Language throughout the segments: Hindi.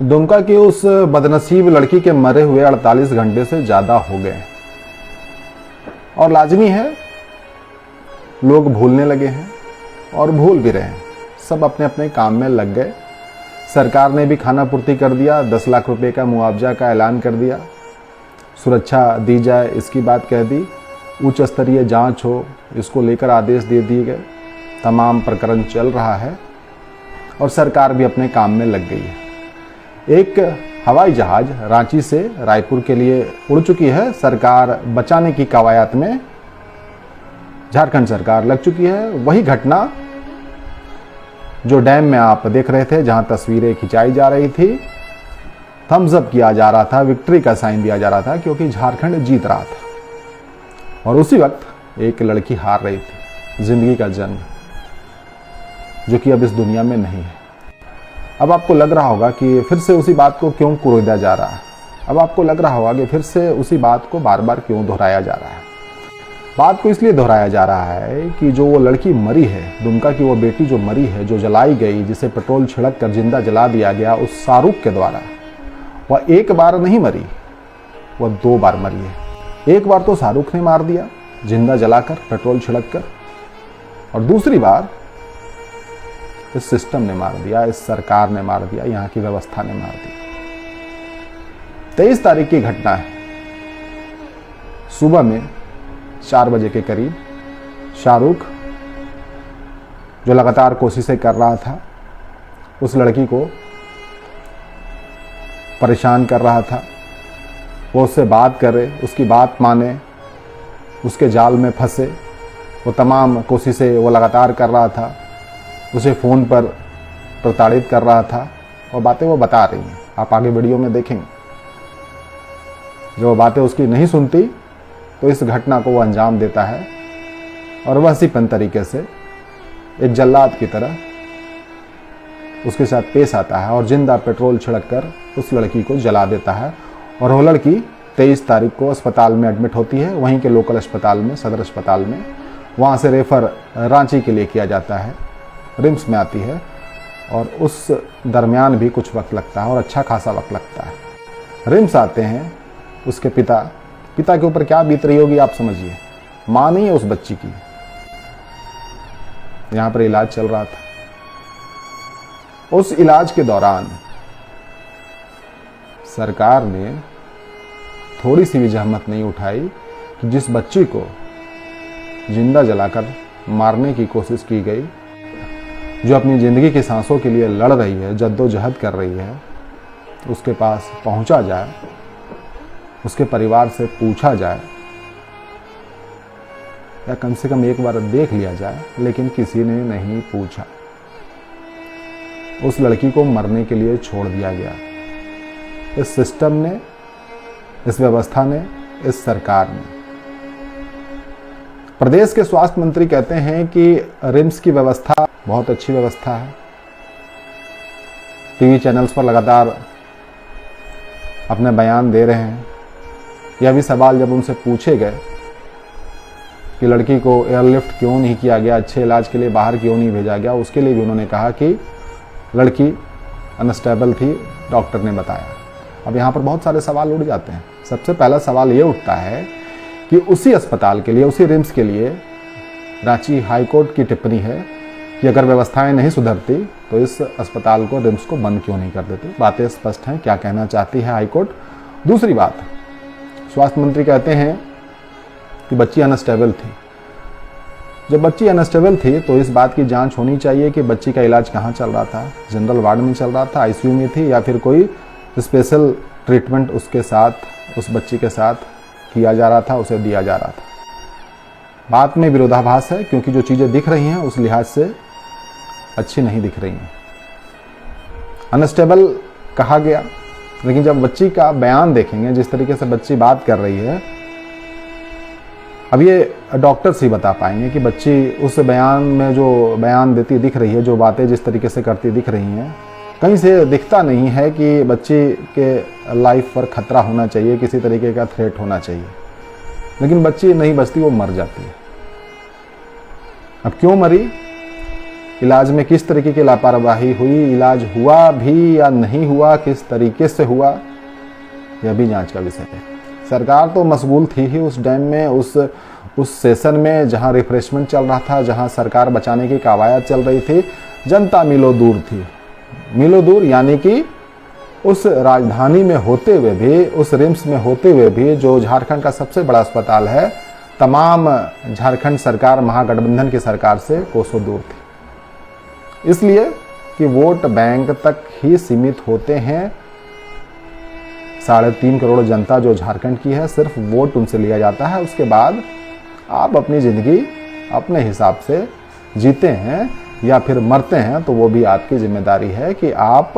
दुमका की उस बदनसीब लड़की के मरे हुए 48 घंटे से ज्यादा हो गए और लाजमी है लोग भूलने लगे हैं और भूल भी रहे हैं। सब अपने अपने काम में लग गए। सरकार ने भी खाना पूर्ति कर दिया, 10 लाख रुपए का मुआवजा का ऐलान कर दिया, सुरक्षा दी जाए इसकी बात कह दी, उच्च स्तरीय जांच हो इसको लेकर आदेश दे दिए गए। तमाम प्रकरण चल रहा है और सरकार भी अपने काम में लग गई है। एक हवाई जहाज रांची से रायपुर के लिए उड़ चुकी है। सरकार बचाने की कवायद में झारखंड सरकार लग चुकी है। वही घटना जो डैम में आप देख रहे थे, जहां तस्वीरें खिंचाई जा रही थी, थम्स अप किया जा रहा था, विक्ट्री का साइन दिया जा रहा था क्योंकि झारखंड जीत रहा था। और उसी वक्त एक लड़की हार रही थी जिंदगी का जंग, जो कि अब इस दुनिया में नहीं है। अब आपको लग रहा होगा कि फिर से उसी बात को क्यों कुरेदा जा रहा है। अब आपको लग रहा होगा कि फिर से उसी बात को बार बार क्यों दोहराया जा रहा है। बात को इसलिए दोहराया जा रहा है कि जो वो लड़की मरी है, दुमका की वो बेटी जो मरी है, जो जलाई गई, जिसे पेट्रोल छिड़क कर जिंदा जला दिया गया उस शाहरुख के द्वारा, वह एक बार नहीं मरी, वह 2 बार मरी है। एक बार तो शाहरुख ने मार दिया जिंदा जलाकर, पेट्रोल छिड़क कर, और दूसरी बार इस सिस्टम ने मार दिया, इस सरकार ने मार दिया, यहाँ की व्यवस्था ने मार दिया। 23 तारीख की घटना है। सुबह में 4 बजे के करीब शाहरुख, जो लगातार कोशिशें कर रहा था, उस लड़की को परेशान कर रहा था, वो उससे बात करे, उसकी बात माने, उसके जाल में फंसे, वो तमाम कोशिशें वो लगातार कर रहा था, उसे फ़ोन पर प्रताड़ित कर रहा था और बातें वो बता रही हैं, आप आगे वीडियो में देखेंगे। जब वो बातें उसकी नहीं सुनती तो इस घटना को वो अंजाम देता है और वह सिपन तरीके से एक जल्लाद की तरह उसके साथ पेश आता है और जिंदा पेट्रोल छिड़क कर उस लड़की को जला देता है। और वो लड़की 23 तारीख को अस्पताल में एडमिट होती है, वहीं के लोकल अस्पताल में, सदर अस्पताल में। वहाँ से रेफर रांची के लिए किया जाता है, रिम्स में आती है और उस दरमियान भी कुछ वक्त लगता है और अच्छा खासा वक्त लगता है। रिम्स आते हैं उसके पिता के ऊपर क्या बीत रही होगी आप समझिए। माँ नहीं है उस बच्ची की, यहाँ पर इलाज चल रहा था। उस इलाज के दौरान सरकार ने थोड़ी सी भी जहमत नहीं उठाई कि जिस बच्ची को जिंदा जलाकर मारने की कोशिश की गई, जो अपनी ज़िंदगी की सांसों के लिए लड़ रही है, जद्दोजहद कर रही है, तो उसके पास पहुंचा जाए, उसके परिवार से पूछा जाए या कम से कम एक बार देख लिया जाए, लेकिन किसी ने नहीं पूछा। उस लड़की को मरने के लिए छोड़ दिया गया। इस सिस्टम ने, इस व्यवस्था ने, इस सरकार ने। प्रदेश के स्वास्थ्य मंत्री कहते हैं कि रिम्स की व्यवस्था बहुत अच्छी व्यवस्था है। टीवी चैनल्स पर लगातार अपने बयान दे रहे हैं। यह भी सवाल जब उनसे पूछे गए कि लड़की को एयरलिफ्ट क्यों नहीं किया गया, अच्छे इलाज के लिए बाहर क्यों नहीं भेजा गया, उसके लिए भी उन्होंने कहा कि लड़की अनस्टेबल थी, डॉक्टर ने बताया। अब यहाँ पर बहुत सारे सवाल उठ जाते हैं। सबसे पहला सवाल ये उठता है कि उसी अस्पताल के लिए, उसी रिम्स के लिए रांची हाईकोर्ट की टिप्पणी है कि अगर व्यवस्थाएं नहीं सुधरती तो इस अस्पताल को, रिम्स को बंद क्यों नहीं कर देती। बातें स्पष्ट हैं, क्या कहना चाहती है हाईकोर्ट। दूसरी बात, स्वास्थ्य मंत्री कहते हैं कि बच्ची अनस्टेबल थी। जब बच्ची अनस्टेबल थी तो इस बात की जांच होनी चाहिए कि बच्ची का इलाज कहाँ चल रहा था, जनरल वार्ड में चल रहा था, आईसीयू में थी, या फिर कोई स्पेशल ट्रीटमेंट उसके साथ, उस बच्ची के साथ किया जा रहा था, उसे दिया जा रहा था। बात में विरोधाभास है क्योंकि जो चीज़ें दिख रही हैं उस लिहाज से अच्छी नहीं दिख रही हैं। अनस्टेबल कहा गया, लेकिन जब बच्ची का बयान देखेंगे, जिस तरीके से बच्ची बात कर रही है, अब ये डॉक्टर्स ही बता पाएंगे कि बच्ची उस बयान में जो बयान देती दिख रही है, जो बातें जिस तरीके से करती दिख रही हैं, कहीं से दिखता नहीं है कि बच्ची के लाइफ पर खतरा होना चाहिए, किसी तरीके का थ्रेट होना चाहिए। लेकिन बच्ची नहीं बचती, वो मर जाती है। अब क्यों मरी, इलाज में किस तरीके की लापरवाही हुई, इलाज हुआ भी या नहीं हुआ, किस तरीके से हुआ, यह भी जांच का विषय है। सरकार तो मशगूल थी ही उस टाइम में, उस सेशन में जहां रिफ्रेशमेंट चल रहा था, जहां सरकार बचाने की कवायद चल रही थी। जनता मीलों दूर थी, मीलों दूर यानी कि उस राजधानी में होते हुए भी, उस रिम्स में होते हुए भी, जो झारखंड का सबसे बड़ा अस्पताल है, तमाम झारखंड सरकार महागठबंधन की सरकार से कोसों दूर थी। इसलिए कि वोट बैंक तक ही सीमित होते हैं। 3.5 करोड़ जनता जो झारखंड की है, सिर्फ वोट उनसे लिया जाता है। उसके बाद आप अपनी जिंदगी अपने हिसाब से जीते हैं या फिर मरते हैं, तो वो भी आपकी जिम्मेदारी है कि आप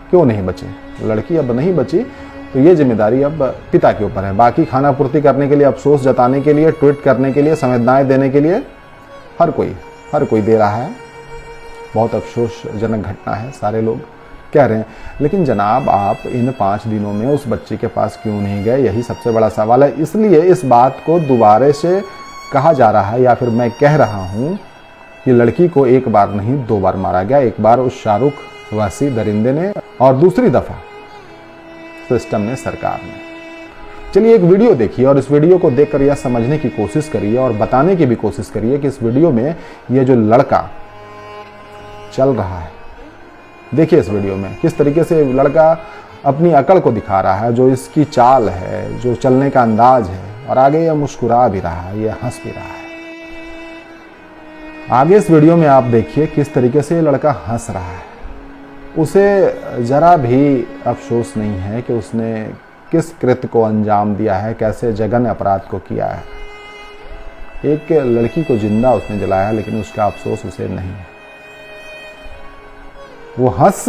क्यों नहीं बचे। लड़की अब नहीं बची तो ये जिम्मेदारी अब पिता के ऊपर है। बाकी खाना पूर्ति करने के लिए, अफसोस जताने के लिए, ट्वीट करने के लिए, संवेदनाएं देने के लिए हर कोई दे रहा है। बहुत अफसोसजनक घटना है, सारे लोग कह रहे हैं। लेकिन जनाब, आप इन 5 दिनों में उस बच्चे के पास क्यों नहीं गए, यही सबसे बड़ा सवाल है। इसलिए इस बात को दोबारा से कहा जा रहा है, या फिर मैं कह रहा हूं कि लड़की को एक बार नहीं 2 बार मारा गया। एक बार उस शाहरुख वासी दरिंदे ने, और दूसरी दफा सिस्टम ने, सरकार ने। चलिए एक वीडियो देखिए और इस वीडियो को देखकर यह समझने की कोशिश करिए और बताने की भी कोशिश करिए कि इस वीडियो में ये जो लड़का चल रहा है, देखिए इस वीडियो में किस तरीके से लड़का अपनी अकड़ को दिखा रहा है, जो इसकी चाल है, जो चलने का अंदाज है। और आगे यह मुस्कुरा भी रहा है, यह हंस भी रहा है। आगे इस वीडियो में आप देखिए किस तरीके से ये लड़का हंस रहा है। उसे जरा भी अफसोस नहीं है कि उसने किस कृत्य को अंजाम दिया है, कैसे जघन्य अपराध को किया है। एक लड़की को जिंदा उसने जलाया, लेकिन उसका अफसोस उसे नहीं है। वो हंस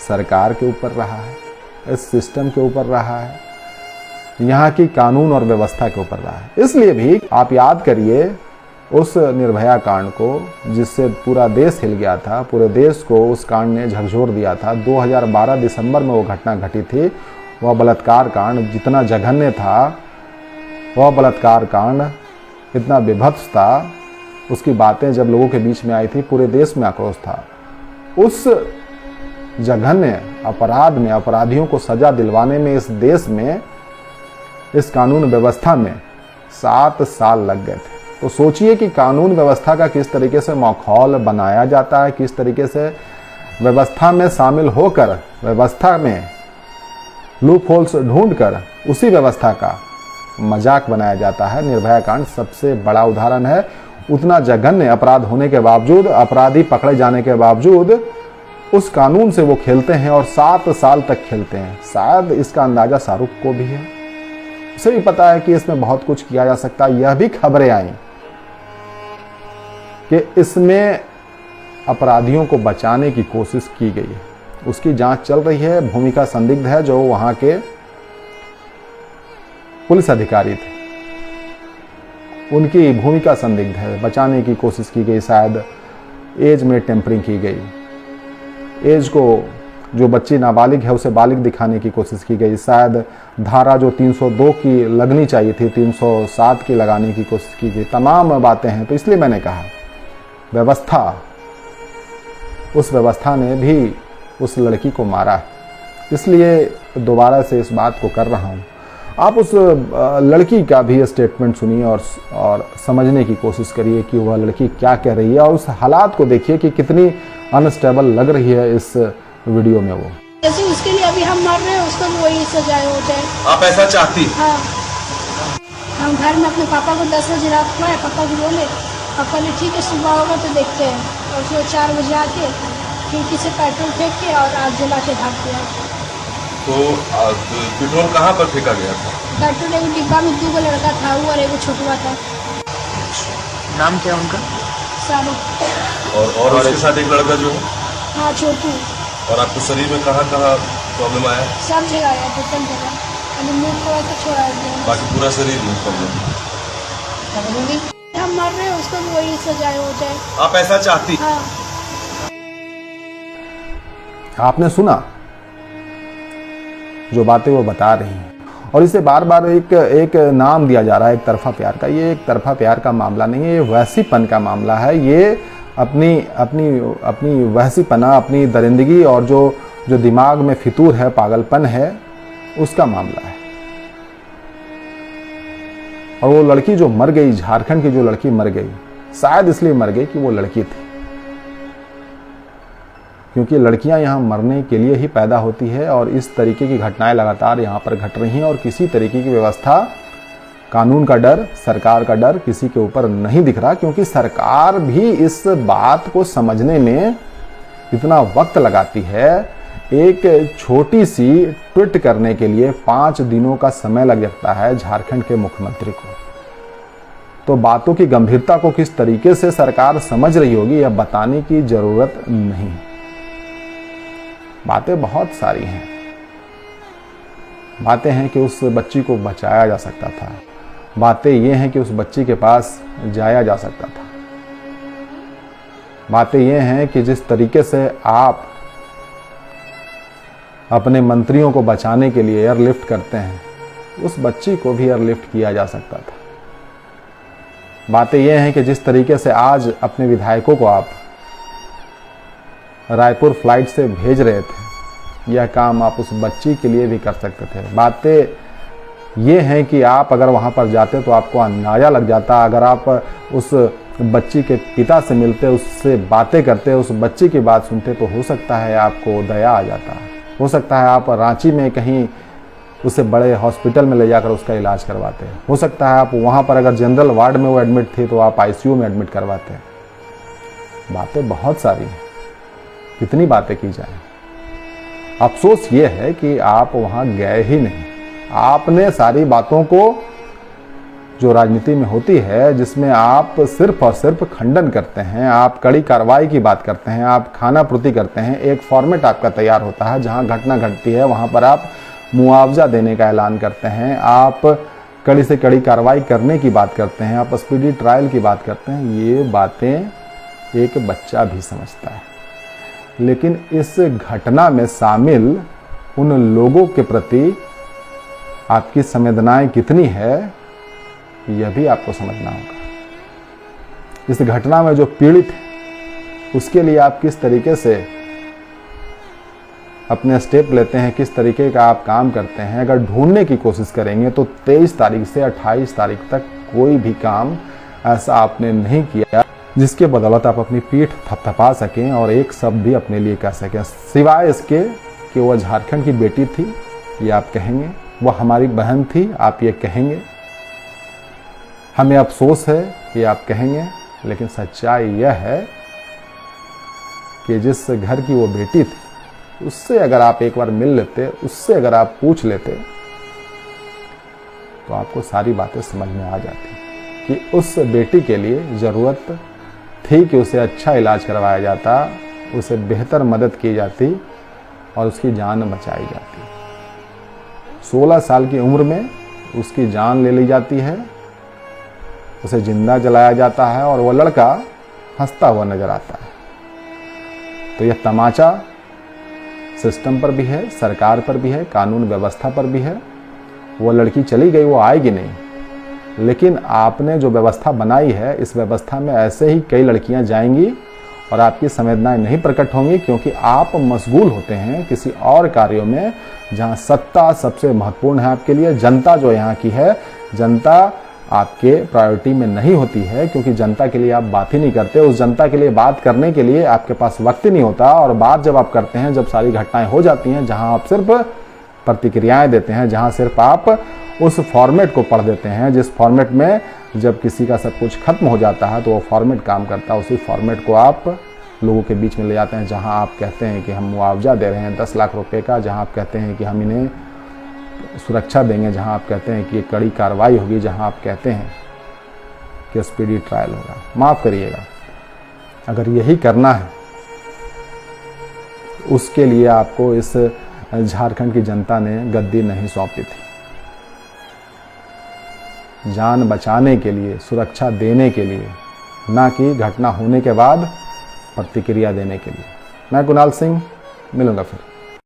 सरकार के ऊपर रहा है, इस सिस्टम के ऊपर रहा है, यहाँ की कानून और व्यवस्था के ऊपर रहा है। इसलिए भी आप याद करिए उस निर्भया कांड को, जिससे पूरा देश हिल गया था, पूरे देश को उस कांड ने झकझोर दिया था। 2012 दिसंबर में वो घटना घटी थी। वह बलात्कार कांड जितना जघन्य था, वह बलात्कार कांड इतना विभत्स था, उसकी बातें जब लोगों के बीच में आई थी, पूरे देश में आक्रोश था। उस जघन्य अपराध में, अपराधियों को सजा दिलवाने में इस देश में, इस कानून व्यवस्था में 7 साल लग गए थे। तो सोचिए कि कानून व्यवस्था का किस तरीके से माहौल बनाया जाता है, किस तरीके से व्यवस्था में शामिल होकर, व्यवस्था में लूप होल्स ढूंढकर उसी व्यवस्था का मजाक बनाया जाता है। निर्भया कांड सबसे बड़ा उदाहरण है। उतना जघन्य अपराध होने के बावजूद, अपराधी पकड़े जाने के बावजूद उस कानून से वो खेलते हैं और 7 साल तक खेलते हैं। शायद इसका अंदाजा शाहरुख को भी है, उसे भी पता है कि इसमें बहुत कुछ किया जा सकता है। यह भी खबरें आई कि इसमें अपराधियों को बचाने की कोशिश की गई है, उसकी जांच चल रही है। भूमिका संदिग्ध है, जो वहां के पुलिस अधिकारी थे, उनकी भूमिका संदिग्ध है। बचाने की कोशिश की गई, शायद एज में टेम्परिंग की गई, एज को, जो बच्ची नाबालिग है उसे बालिग दिखाने की कोशिश की गई। शायद धारा जो 302 की लगनी चाहिए थी, 307 की लगाने की कोशिश की गई। तमाम बातें हैं। तो इसलिए मैंने कहा व्यवस्था, उस व्यवस्था ने भी उस लड़की को मारा। इसलिए दोबारा से इस बात को कर रहा हूँ। आप उस लड़की का भी स्टेटमेंट सुनिए और समझने की कोशिश करिए कि वह लड़की क्या कह रही है, और उस हालात को देखिए कि कितनी अनस्टेबल लग रही है इस वीडियो में। वो जैसे उसके लिए अभी हम मर रहे हैं, उसको भी वही सजा हो जाए। आप ऐसा चाहती? हाँ। हम घर में अपने पापा को 10 बजे रात को आए, पापा को बोले, पापा ने ठीक है सुबह होगा तो देखते हैं। और फिर 4 बजे आके खिड़की से पेट्रोल फेंक के और आग जला के भाग दिया। तो पेट्रोल कहाँ पर फेंका गया था? पेट्रोल एक डिब्बा में 2 लड़का था, वो और एक छोटुआ था। नाम क्या उनका? शाहरुख। और उसके साथ एक लड़का जो है? हाँ, छोटू। और आपके शरीर में कहाँ कहाँ प्रॉब्लम आया? सब जगह आया, टोटल जगह। अभी मुँह थोड़ा सा छोड़ा दिया, बाकी पूरा शरीर में प्रॉब्लम। हम मर रहे हैं, उसको भी वही सजा हो जाए। आप ऐसा चाहती? हाँ। आपने सुना जो बातें वो बता रही हैं, और इसे बार बार एक नाम दिया जा रहा है, एक तरफा प्यार का। ये एक तरफा प्यार का मामला नहीं है, ये वैसीपन का मामला है। ये अपनी अपनी अपनी वहसीपना, अपनी दरिंदगी और जो दिमाग में फितूर है, पागलपन है, उसका मामला है। और वो लड़की जो मर गई, झारखंड की जो लड़की मर गई, शायद इसलिए मर गई कि वो लड़की थी, क्योंकि लड़कियां यहां मरने के लिए ही पैदा होती है। और इस तरीके की घटनाएं लगातार यहां पर घट रही हैं और किसी तरीके की व्यवस्था, कानून का डर, सरकार का डर किसी के ऊपर नहीं दिख रहा, क्योंकि सरकार भी इस बात को समझने में इतना वक्त लगाती है। एक छोटी सी ट्वीट करने के लिए 5 दिनों का समय लग जाता है झारखंड के मुख्यमंत्री को। तो बातों की गंभीरता को किस तरीके से सरकार समझ रही होगी, यह बताने की जरूरत नहीं। बातें बहुत सारी हैं। बातें हैं कि उस बच्ची को बचाया जा सकता था, बातें ये हैं कि उस बच्ची के पास जाया जा सकता था, बातें ये हैं कि जिस तरीके से आप अपने मंत्रियों को बचाने के लिए एयरलिफ्ट करते हैं, उस बच्ची को भी एयरलिफ्ट किया जा सकता था। बातें ये हैं कि जिस तरीके से आज अपने विधायकों को आप रायपुर फ्लाइट से भेज रहे थे, यह काम आप उस बच्ची के लिए भी कर सकते थे। बातें ये हैं कि आप अगर वहां पर जाते तो आपको अंदाजा लग जाता, अगर आप उस बच्ची के पिता से मिलते, उससे बातें करते, उस बच्ची की बात सुनते, तो हो सकता है आपको दया आ जाता। हो सकता है आप रांची में कहीं उसे बड़े हॉस्पिटल में ले जाकर उसका इलाज करवाते। हो सकता है आप वहां पर अगर जनरल वार्ड में वो एडमिट थी तो आप आईसीयू में एडमिट करवाते। बातें बहुत सारी हैं, कितनी बातें की जाए। अफसोस ये है कि आप वहां गए ही नहीं। आपने सारी बातों को, जो राजनीति में होती है, जिसमें आप सिर्फ और सिर्फ खंडन करते हैं, आप कड़ी कार्रवाई की बात करते हैं, आप खानापूर्ति करते हैं, एक फॉर्मेट आपका तैयार होता है, जहां घटना घटती है वहां पर आप मुआवजा देने का ऐलान करते हैं, आप कड़ी से कड़ी कार्रवाई करने की बात करते हैं, आप स्पीडी ट्रायल की बात करते हैं। ये बातें एक बच्चा भी समझता है। लेकिन इस घटना में शामिल उन लोगों के प्रति आपकी संवेदनाएं कितनी है, यह भी आपको समझना होगा। इस घटना में जो पीड़ित है, उसके लिए आप किस तरीके से अपने स्टेप लेते हैं, किस तरीके का आप काम करते हैं। अगर ढूंढने की कोशिश करेंगे तो 23 तारीख से 28 तारीख तक कोई भी काम ऐसा आपने नहीं किया जिसके बदौलत आप अपनी पीठ थपथपा सकें और एक शब्द भी अपने लिए कह सकें, सिवाय इसके कि वह झारखंड की बेटी थी, ये आप कहेंगे, वह हमारी बहन थी, आप ये कहेंगे, हमें अफसोस है, ये आप कहेंगे। लेकिन सच्चाई यह है कि जिस घर की वो बेटी थी, उससे अगर आप एक बार मिल लेते, उससे अगर आप पूछ लेते, तो आपको सारी बातें समझ में आ जाती कि उस बेटी के लिए ज़रूरत थी कि उसे अच्छा इलाज करवाया जाता, उसे बेहतर मदद की जाती और उसकी जान बचाई जाती। 16 साल की उम्र में उसकी जान ले ली जाती है, उसे जिंदा जलाया जाता है और वह लड़का हंसता हुआ नजर आता है। तो यह तमाचा सिस्टम पर भी है, सरकार पर भी है, कानून व्यवस्था पर भी है। वो लड़की चली गई, वो आएगी नहीं, लेकिन आपने जो व्यवस्था बनाई है, इस व्यवस्था में ऐसे ही कई लड़कियां जाएंगी और आपकी संवेदनाएं नहीं प्रकट होंगी, क्योंकि आप मशगूल होते हैं किसी और कार्यों में जहां सत्ता सबसे महत्वपूर्ण है आपके लिए। जनता जो यहाँ की है, जनता आपके प्रायोरिटी में नहीं होती है, क्योंकि जनता के लिए आप बात ही नहीं करते। उस जनता के लिए बात करने के लिए आपके पास वक्त ही नहीं होता। और बात जब आप करते हैं, जब सारी घटनाएं हो जाती हैं, जहां आप सिर्फ प्रतिक्रियाएं देते हैं, जहां सिर्फ आप उस फॉर्मेट को पढ़ देते हैं, जिस फॉर्मेट में जब किसी का सब कुछ खत्म हो जाता है तो वो फॉर्मेट काम करता है, उसी फॉर्मेट को आप लोगों के बीच में ले जाते हैं। जहां आप कहते हैं कि हम मुआवजा दे रहे हैं 10 लाख रुपए का, जहां आप कहते हैं कि हम इन्हें सुरक्षा देंगे, जहां आप कहते हैं कि कड़ी कार्रवाई होगी, जहां आप कहते हैं कि स्पीडी ट्रायल होगा। माफ करिएगा, अगर यही करना है, उसके लिए आपको इस झारखंड की जनता ने गद्दी नहीं सौंपी थी। जान बचाने के लिए, सुरक्षा देने के लिए, ना कि घटना होने के बाद प्रतिक्रिया देने के लिए। मैं कुणाल सिंह, मिलूंगा फिर।